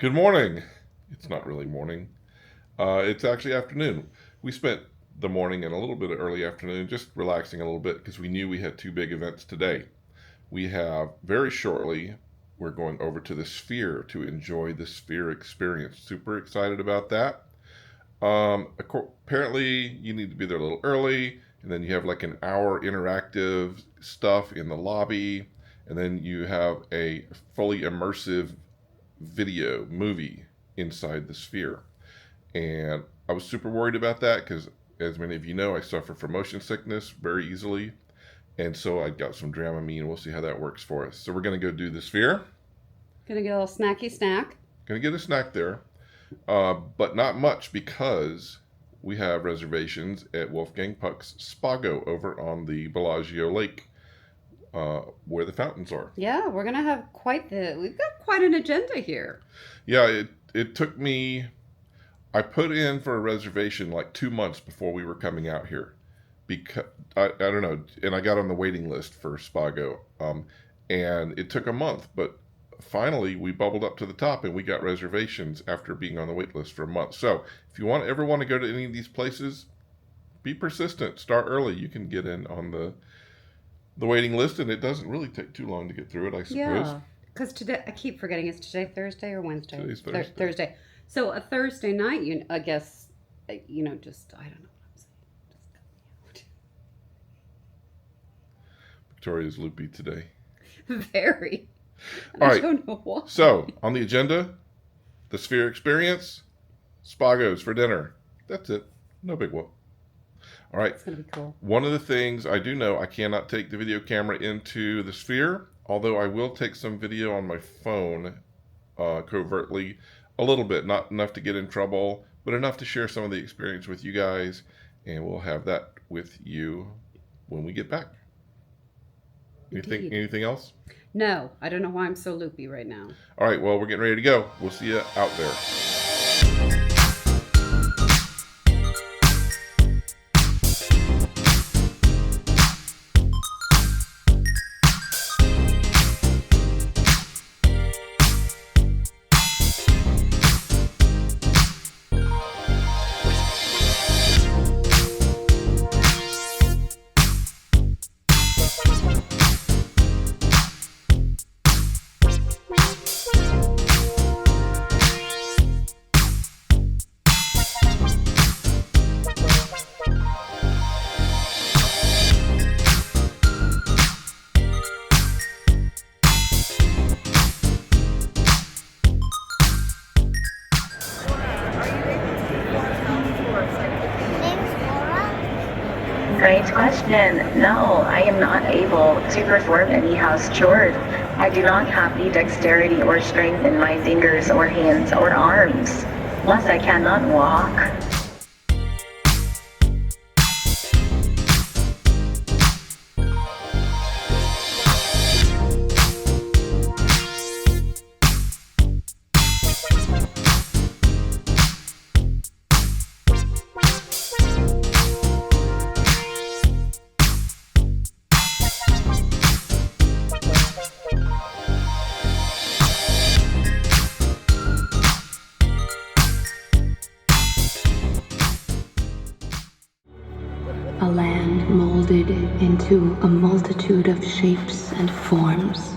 Good morning. It's not really morning. It's actually afternoon. We spent the morning and a little bit of early afternoon just relaxing a little bit because we knew we had two big events today. We have very shortly, we're going over to the Sphere to enjoy the Sphere experience. Super excited about that. Apparently, you need to be there a little early, and then you have like an hour interactive stuff in the lobby, and then you have a fully immersive video movie inside the Sphere. And I was super worried about that because, as many of you know, I suffer from motion sickness very easily. And so I got some Dramamine. We'll see how that works for us. So we're going to go do the Sphere. Gonna get a little snacky snack. Going to get a snack there, but not much because we have reservations at Wolfgang Puck's Spago over on the Bellagio Lake, where the fountains are. Yeah, we've got quite an agenda here. Yeah, it took me. I put in for a reservation like 2 months before we were coming out here, because I don't know, and I got on the waiting list for Spago, and it took a month, but finally we bubbled up to the top and we got reservations after being on the wait list for a month. So if you ever want to go to any of these places, be persistent, start early. You can get in on the waiting list, and it doesn't really take too long to get through it, I suppose. Yeah, because today I keep forgetting. Is today Thursday or Wednesday? Today's Thursday. Thursday. So a Thursday night, I guess, just I don't know what I'm saying. Just cut me Victoria's loopy today. out. Very. All I right. don't know why. So on the agenda, the Sphere experience, Spagos for dinner. That's it. No big whoop. All right. It's gonna be cool. One of the things I do know, I cannot take the video camera into the Sphere, although I will take some video on my phone covertly, a little bit, not enough to get in trouble, but enough to share some of the experience with you guys, and we'll have that with you when we get back. Indeed. Anything else? No, I don't know why I'm so loopy right now. All right, well, we're getting ready to go. We'll see you out there. Great question. No, I am not able to perform any house chores. I do not have the dexterity or strength in my fingers or hands or arms. Plus, I cannot walk. A land molded into a multitude of shapes and forms.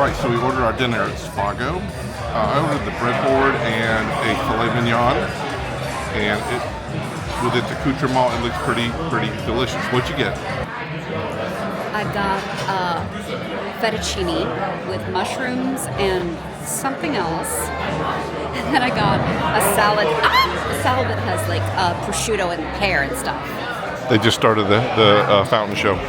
right, so we ordered our dinner at Spago. I ordered the breadboard and a filet mignon, and with its accoutrement, it looks pretty delicious. What'd you get? I got fettuccine with mushrooms and something else. And then I got a salad. A salad that has like prosciutto and pear and stuff. They just started the fountain show.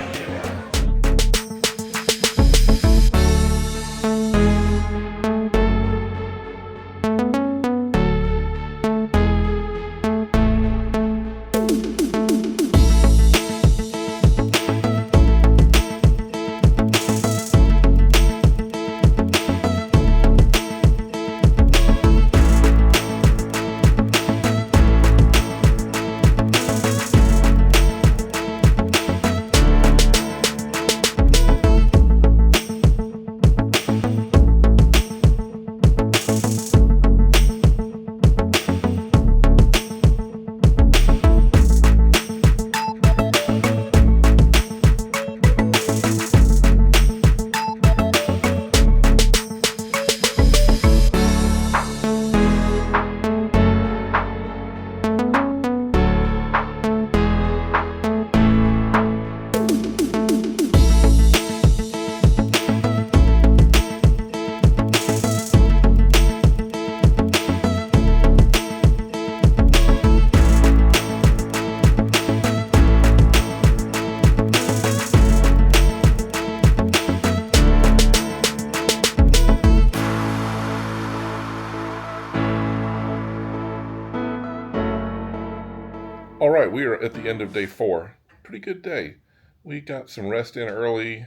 All right, we are at the end of day 4. Pretty good day. We got some rest in early.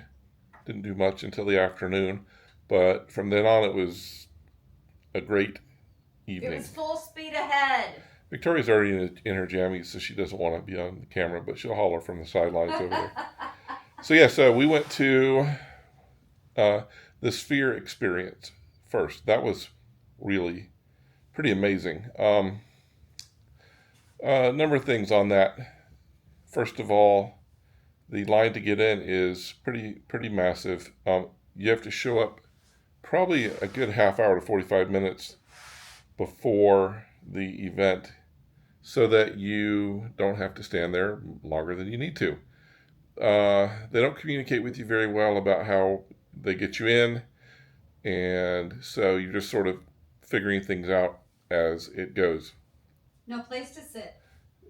Didn't do much until the afternoon, but from then on it was a great evening. It was full speed ahead. Victoria's already in her jammies, so she doesn't want to be on the camera, but she'll holler from the sidelines over there. So we went to the Sphere experience first. That was really pretty amazing. A number of things on that. First of all, the line to get in is pretty massive. You have to show up probably a good half hour to 45 minutes before the event so that you don't have to stand there longer than you need to. They don't communicate with you very well about how they get you in, and so you're just sort of figuring things out as it goes. No place to sit.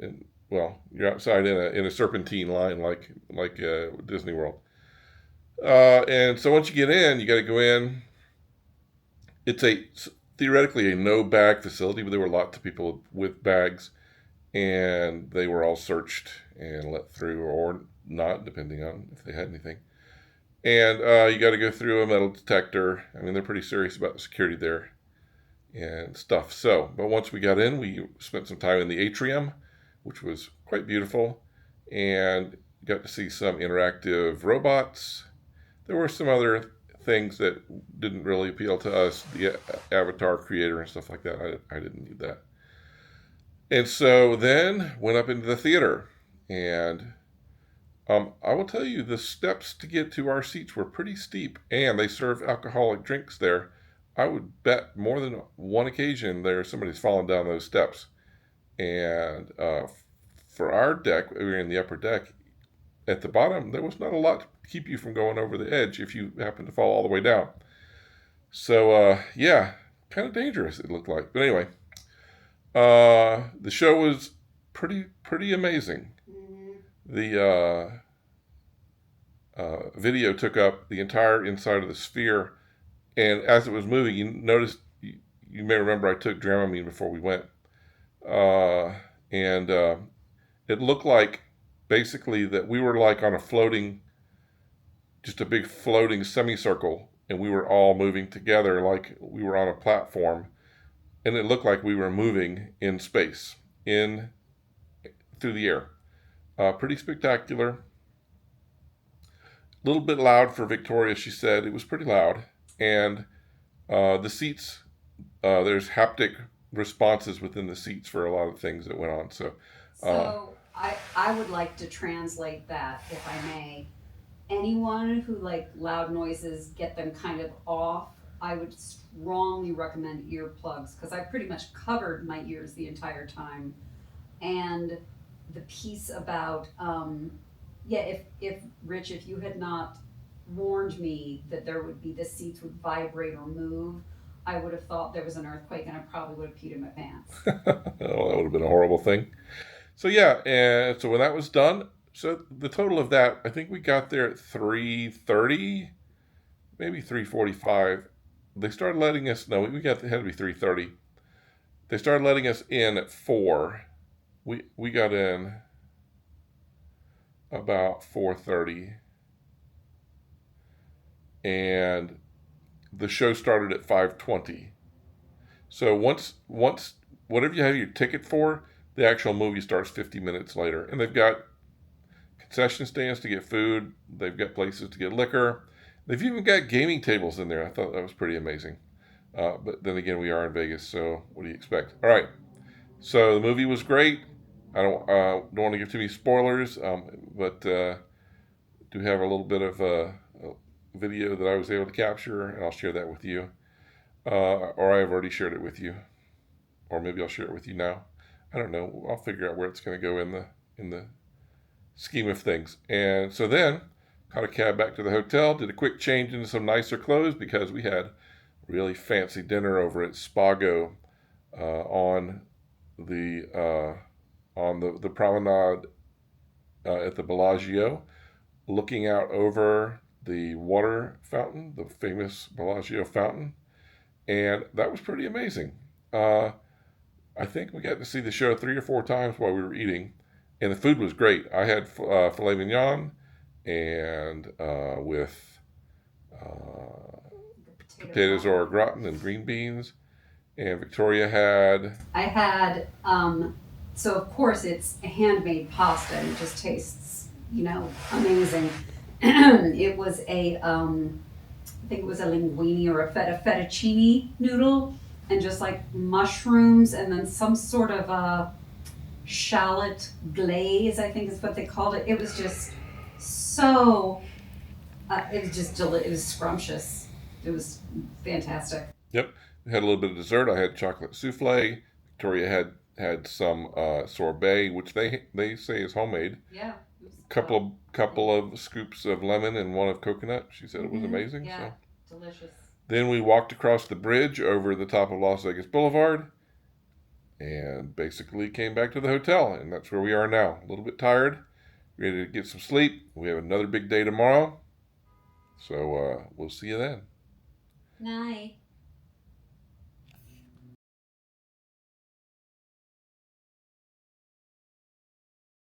And, well, you're outside in a serpentine line like Disney World. And so once you get in, you got to go in. It's theoretically a no bag facility, but there were lots of people with bags, and they were all searched and let through or not, depending on if they had anything. And you got to go through a metal detector. I mean, they're pretty serious about the security there and stuff. So, but once we got in, we spent some time in the atrium, which was quite beautiful, and got to see some interactive robots. There were some other things that didn't really appeal to us, the avatar creator and stuff like that. I didn't need that. And so then went up into the theater, and I will tell you, the steps to get to our seats were pretty steep, and they serve alcoholic drinks there. I would bet more than one occasion somebody's fallen down those steps. And for our deck, we were in the upper deck. At the bottom, there was not a lot to keep you from going over the edge if you happen to fall all the way down. So, yeah, kind of dangerous it looked like. But anyway, the show was pretty amazing. The video took up the entire inside of the Sphere, and as it was moving, you noticed, you may remember I took Dramamine before we went. And it looked like basically that we were like on just a big floating semicircle, and we were all moving together like we were on a platform, and it looked like we were moving in space, through the air. Pretty spectacular. A little bit loud for Victoria, she said. It was pretty loud. And the seats, there's haptic responses within the seats for a lot of things that went on. So I would like to translate that, if I may, anyone who like loud noises get them kind of off, I would strongly recommend earplugs because I pretty much covered my ears the entire time. And the piece about yeah, if Rich, if you had not warned me that there would be the seats would vibrate or move, I would have thought there was an earthquake and I probably would have peed in my pants. Oh, that would have been a horrible thing. So yeah, and so when that was done, so the total of that, I think we got there at 3:30, maybe 3:45. They started letting us. No, we got had to be 3:30. They started letting us in at 4. We got in about 4:30, and the show started at 5:20. So once whatever you have your ticket for, the actual movie starts 50 minutes later, and they've got concession stands to get food. They've got places to get liquor. They've even got gaming tables in there. I thought that was pretty amazing. But then again, we are in Vegas, so what do you expect? All right. So the movie was great. I don't want to give too many spoilers, but do have a little bit of a video that I was able to capture, and I'll share that with you. Or I've already shared it with you, or maybe I'll share it with you now. I don't know. I'll figure out where it's going to go in the scheme of things. And so then caught a cab back to the hotel, did a quick change into some nicer clothes because we had really fancy dinner over at Spago on the promenade at the Bellagio, looking out over the water fountain, the famous Bellagio fountain, and that was pretty amazing. I think we got to see the show 3 or 4 times while we were eating, and the food was great. I had filet mignon and with potatoes au gratin and green beans, and Victoria had. I had, so of course it's handmade pasta and it just tastes, amazing. It was I think it was a linguine or a fettuccine noodle, and just like mushrooms and then some sort of a shallot glaze, I think is what they called it. It was just so, it was just it was scrumptious. It was fantastic. Yep, we had a little bit of dessert. I had chocolate souffle. Victoria had some sorbet, which they say is homemade. Yeah. Couple of scoops of lemon and one of coconut. She said it was amazing. Yeah, so delicious. Then we walked across the bridge over the top of Las Vegas Boulevard and basically came back to the hotel, and that's where we are now. A little bit tired, ready to get some sleep. We have another big day tomorrow, so we'll see you then. Night.